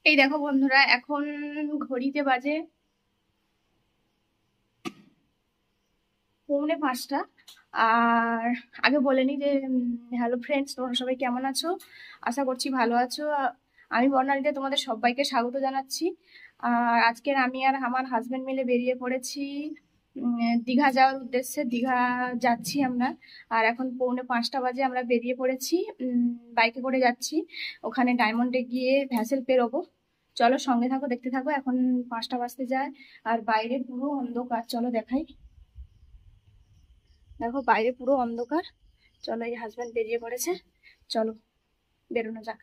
এই দেখো বন্ধুরা, এখন ঘড়িতে বাজে 4:45। আর আগে বলে নি যে হ্যালো ফ্রেন্ডস, তোমরা সবাই কেমন আছো? আশা করছি ভালো আছো। আমি বর্ণালীতে তোমাদের সবাইকে স্বাগত জানাচ্ছি। আর আজকের আমি আর আমার হাজবেন্ড মিলে বেরিয়ে পড়েছি দীঘা যাওয়ার উদ্দেশ্যে। দীঘা যাচ্ছি আমরা। আর এখন 4:45 বাজে, আমরা বেরিয়ে পড়েছি, বাইকে করে যাচ্ছি। ওখানে ডায়মন্ডে গিয়ে ভ্যাসেল পেরোবো। চলো সঙ্গে থাকো, দেখতে থাকো। এখন 5টা বাজতে যায় আর বাইরে পুরো অন্ধকার। চলো দেখাই। দেখো বাইরে পুরো অন্ধকার। চলো, এই হাজবেন্ড বেরিয়ে পড়েছে। চলো বেরোনো যাক।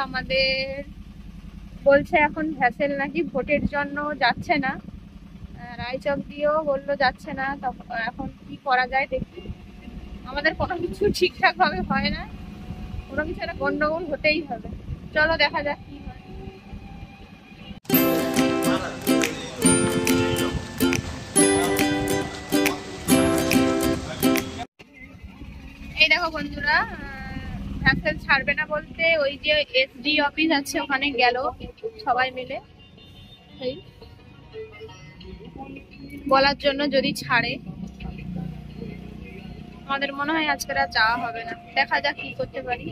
আমাদের বলছে এখন ভ্যাসেল নাকি ভোটের জন্য যাচ্ছে না। রায়চক দিয়েও বললো যাচ্ছে না। তখন এখন কি করা যায় দেখি। আমাদের কোনো কিছু ঠিকঠাক ভাবে হয় না, কোনো কিছু একটা গন্ডগোল হতেই হবে। চলো দেখা যাক কি হয়। এই দেখো বন্ধুরা, ভ্যাসেল ছাড়বে না বলতে ওই যে এসডি অফিস আছে ওখানে গেল সবাই মিলে বলার জন্য যদি ছাড়ে। আমাদের মনে হয় আজকে আর যাওয়া হবে না। দেখা যাক কি করতে পারি।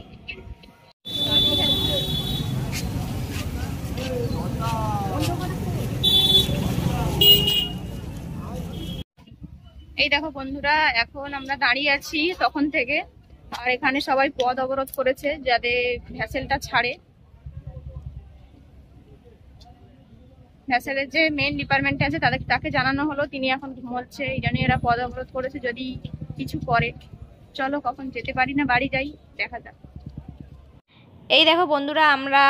এই দেখো বন্ধুরা, এখন আমরা দাঁড়িয়ে আছি তখন থেকে। আর এখানে সবাই পথ অবরোধ করেছে যাতে ভ্যাসেলটা ছাড়ে। ভ্যাসেলের যে মেন ডিপার্টমেন্টে আছে তাকে জানানো হলো, তিনি এখন ঘুমোচ্ছে। এই জন্য এরা পথ অবরোধ করেছে, যদি কিছু করে। চলো কখন যেতে পারি না বাড়ি যাই, দেখা যাক। এই দেখো বন্ধুরা, আমরা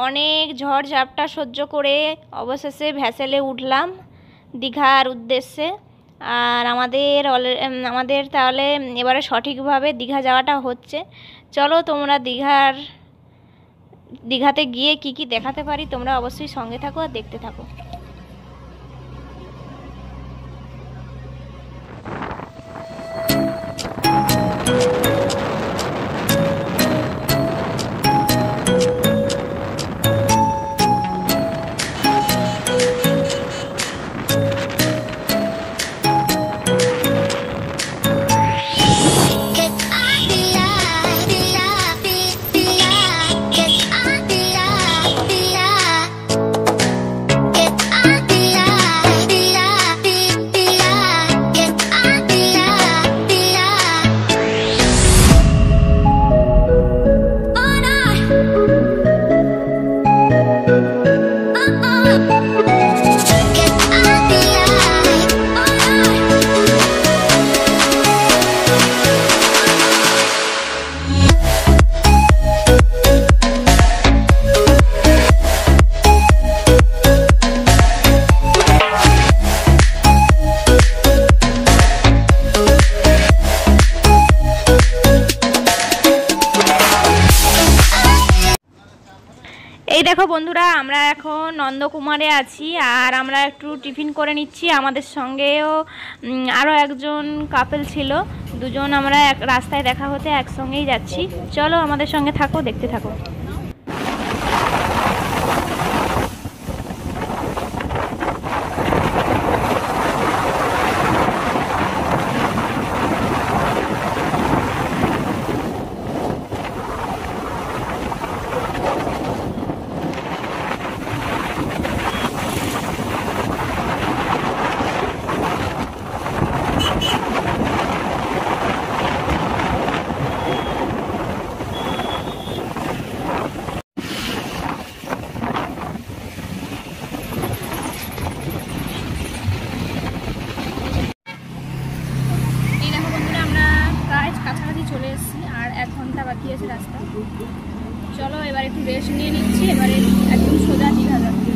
অনেক ঝড় ঝাপটা সহ্য করে অবশেষে ভ্যাসেলে উঠলাম দীঘার উদ্দেশ্যে। আর আমাদের তাহলে এবারে সঠিকভাবে দীঘা যাওয়াটা হচ্ছে। চলো তোমরা দীঘাতে গিয়ে কি কি দেখাতে পারি তোমরা অবশ্যই সঙ্গে থাকো আর দেখতে থাকো। দেখো বন্ধুরা, আমরা এখন নন্দকুমারে আছি আর আমরা একটু টিফিন করে নিচ্ছি। আমাদের সঙ্গেও আরও একজন কাপল ছিল, দুজন আমরা এক রাস্তায় দেখা হতে একসঙ্গেই যাচ্ছি। চলো আমাদের সঙ্গে থাকো, দেখতে থাকো। কাছাকাছি চলে এসেছি, আর 1 ঘন্টা বাকি আছে রাস্তা। চলো এবার একটু রেস্ট নিয়ে নিচ্ছি, এবারে একদম সোজা দীঘা যাচ্ছি।